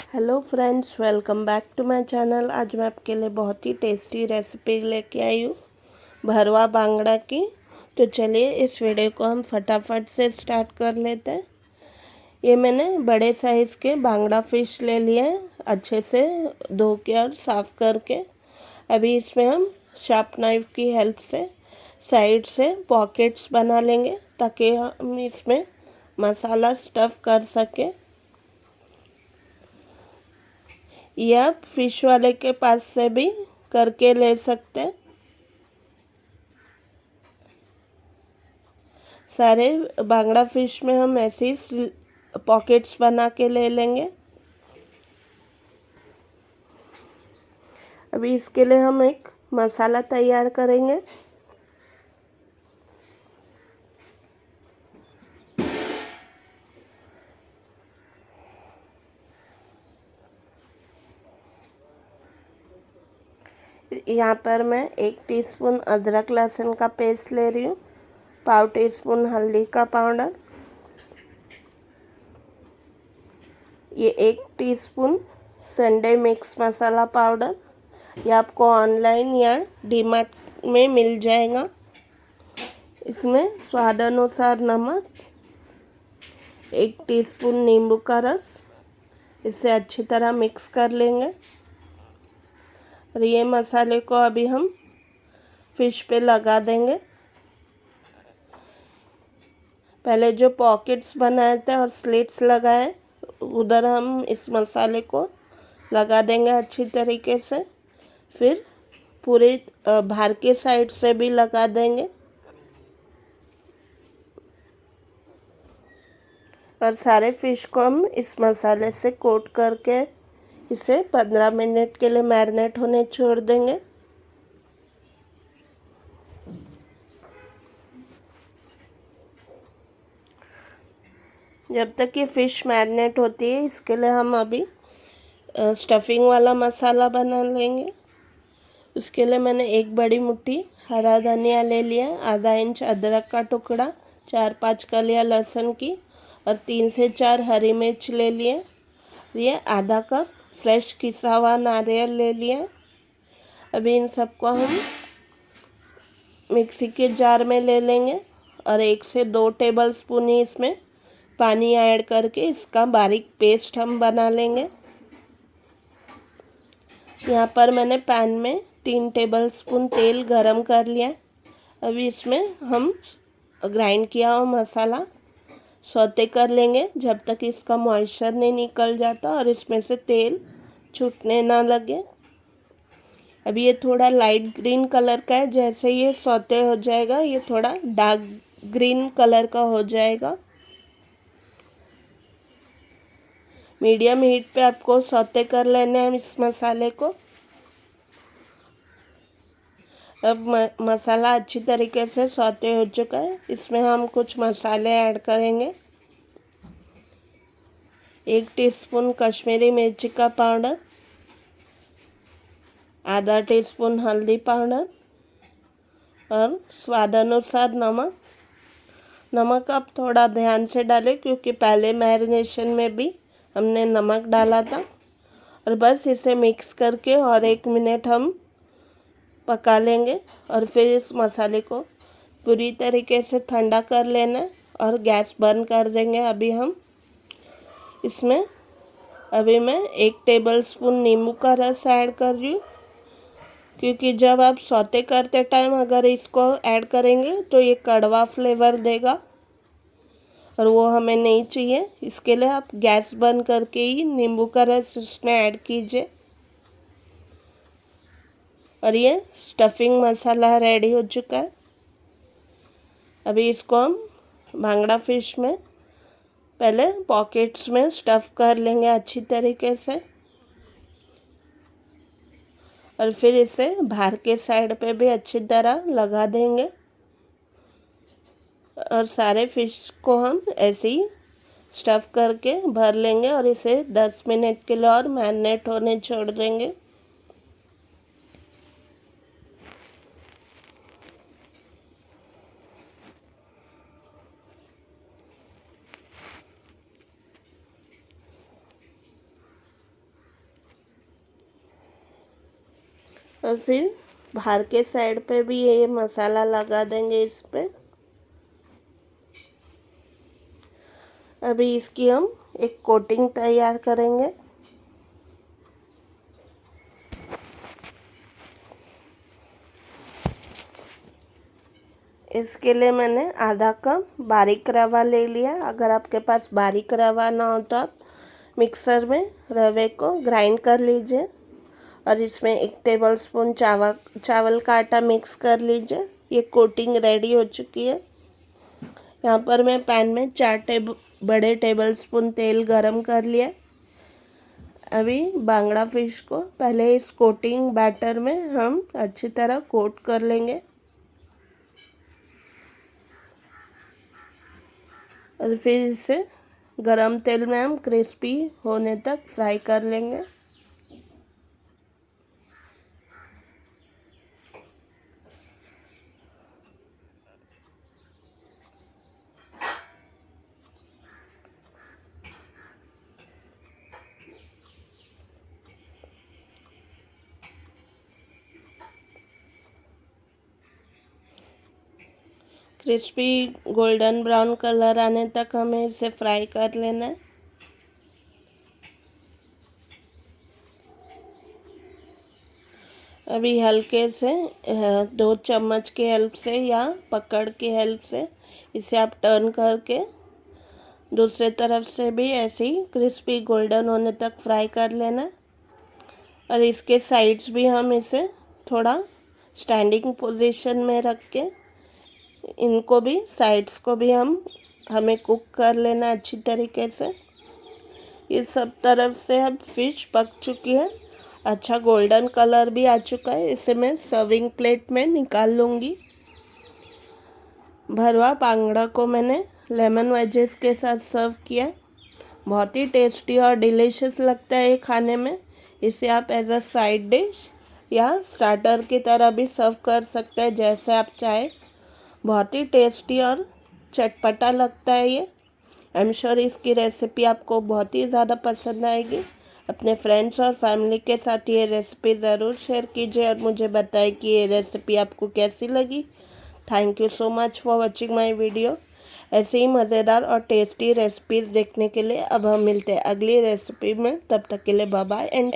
Hello friends, welcome back to my channel. आज मैं आपके लिए बहुत ही टेस्टी रेसिपी लेके आई हूँ भरवा बांगड़ा की। तो चलिए इस वीडियो को हम फटाफट से स्टार्ट कर लेते हैं। ये मैंने बड़े साइज़ के बांगड़ा फ़िश ले लिए हैं, अच्छे से धो के और साफ़ करके। अभी इसमें हम शार्प नाइफ की हेल्प से साइड से पॉकेट्स बना लेंगे ताकि हम इसमें मसाला स्टफ़ कर सकें। ये आप फिश वाले के पास से भी करके ले सकते हैं। सारे बांगड़ा फिश में हम ऐसे ही पॉकेट्स बना के ले लेंगे। अभी इसके लिए हम एक मसाला तैयार करेंगे। यहाँ पर मैं 1 टीस्पून अदरक लहसुन का पेस्ट ले रही हूँ, पाव टीस्पून हल्दी का पाउडर, ये 1 टीस्पून संडे मिक्स मसाला पाउडर। ये आपको ऑनलाइन या डीमार्ट में मिल जाएगा। इसमें स्वाद अनुसार नमक, 1 टीस्पून नींबू का रस। इसे अच्छी तरह मिक्स कर लेंगे और ये मसाले को अभी हम फिश पे लगा देंगे। पहले जो पॉकेट्स बनाए थे और स्लिट्स लगाए, उधर हम इस मसाले को लगा देंगे अच्छी तरीके से। फिर पूरे बाहर के साइड से भी लगा देंगे और सारे फिश को हम इस मसाले से कोट करके इसे 15 मिनट के लिए मैरिनेट होने छोड़ देंगे। जब तक ये फ़िश मैरिनेट होती है, इसके लिए हम अभी स्टफिंग वाला मसाला बना लेंगे। उसके लिए मैंने 1 बड़ी मुट्ठी हरा धनिया ले लिया, आधा इंच अदरक का टुकड़ा, 4-5 कलियां लहसुन की और 3 से 4 हरी मिर्च ले लिए। ये आधा कप फ्रेश किसा हुआ नारियल ले लिया। अभी इन सबको हम मिक्सी के जार में ले लेंगे और 1 से 2 टेबलस्पून ही इसमें पानी ऐड करके इसका बारीक पेस्ट हम बना लेंगे। यहाँ पर मैंने पैन में 3 टेबलस्पून तेल गरम कर लिया। अभी इसमें हम ग्राइंड किया हुआ मसाला सौते कर लेंगे जब तक इसका मॉइस्चर नहीं निकल जाता और इसमें से तेल छूटने ना लगे। अभी ये थोड़ा लाइट ग्रीन कलर का है। जैसे ये सौते हो जाएगा, ये थोड़ा डार्क ग्रीन कलर का हो जाएगा। मीडियम हीट पे आपको सौते कर लेना है इस मसाले को। अब मसाला अच्छी तरीके से सौते हो चुका है। इसमें हम कुछ मसाले ऐड करेंगे। 1 टीस्पून कश्मीरी मिर्ची का पाउडर, आधा टीस्पून हल्दी पाउडर और स्वाद अनुसार नमक। नमक आप थोड़ा ध्यान से डालें क्योंकि पहले मैरिनेशन में भी हमने नमक डाला था। और बस इसे मिक्स करके और 1 मिनट हम पका लेंगे और फिर इस मसाले को पूरी तरीके से ठंडा कर लेना और गैस बंद कर देंगे। अभी हम इसमें मैं 1 टेबलस्पून नींबू का रस ऐड कर रही हूँ क्योंकि जब आप सौते करते टाइम अगर इसको ऐड करेंगे तो ये कड़वा फ्लेवर देगा और वो हमें नहीं चाहिए। इसके लिए आप गैस बंद करके ही नींबू का रस इसमें ऐड कीजिए। और ये स्टफिंग मसाला रेडी हो चुका है। अभी इसको हम बांगड़ा फ़िश में पहले पॉकेट्स में स्टफ़ कर लेंगे अच्छी तरीके से और फिर इसे बाहर के साइड पे भी अच्छी तरह लगा देंगे और सारे फ़िश को हम ऐसे ही स्टफ़ करके भर लेंगे और इसे 10 मिनट के लिए और मैरिनेट होने छोड़ देंगे। और फिर बाहर के साइड पे भी ये मसाला लगा देंगे इस पे। अभी इसकी हम एक कोटिंग तैयार करेंगे। इसके लिए मैंने आधा कप बारीक रवा ले लिया। अगर आपके पास बारीक रवा ना हो तो आप मिक्सर में रवे को ग्राइंड कर लीजिए और इसमें 1 टेबलस्पून चावल का आटा मिक्स कर लीजिए। ये कोटिंग रेडी हो चुकी है। यहाँ पर मैं पैन में 4 बड़े टेबलस्पून तेल गरम कर लिया। अभी बांगड़ा फिश को पहले इस कोटिंग बैटर में हम अच्छी तरह कोट कर लेंगे और फिर इसे गरम तेल में हम क्रिस्पी होने तक फ्राई कर लेंगे। क्रिस्पी गोल्डन ब्राउन कलर आने तक हमें इसे फ्राई कर लेना है। अभी हल्के से 2 चम्मच की हेल्प से या पकड़ की हेल्प से इसे आप टर्न करके दूसरे तरफ से भी ऐसे ही क्रिस्पी गोल्डन होने तक फ्राई कर लेना है। और इसके साइड्स भी हम इसे थोड़ा स्टैंडिंग पोजीशन में रख के इनको भी साइड्स को भी हमें कुक कर लेना अच्छी तरीके से। ये सब तरफ से अब फिश पक चुकी है, अच्छा गोल्डन कलर भी आ चुका है। इसे मैं सर्विंग प्लेट में निकाल लूँगी। भरवा बांगड़ा को मैंने लेमन वेजेस के साथ सर्व किया। बहुत ही टेस्टी और डिलीशियस लगता है ये खाने में। इसे आप एज अ साइड डिश या स्टार्टर की तरह भी सर्व कर सकते हैं, जैसे आप चाहें। बहुत ही टेस्टी और चटपटा लगता है ये। आई एम श्योर इसकी रेसिपी आपको बहुत ही ज़्यादा पसंद आएगी। अपने फ्रेंड्स और फैमिली के साथ ये रेसिपी ज़रूर शेयर कीजिए और मुझे बताएं कि ये रेसिपी आपको कैसी लगी। Thank you so much for watching my video. ऐसे ही मज़ेदार और टेस्टी रेसिपीज़ देखने के लिए अब हम मिलते हैं अगली रेसिपी में। तब तक के लिए बाय बाय एंड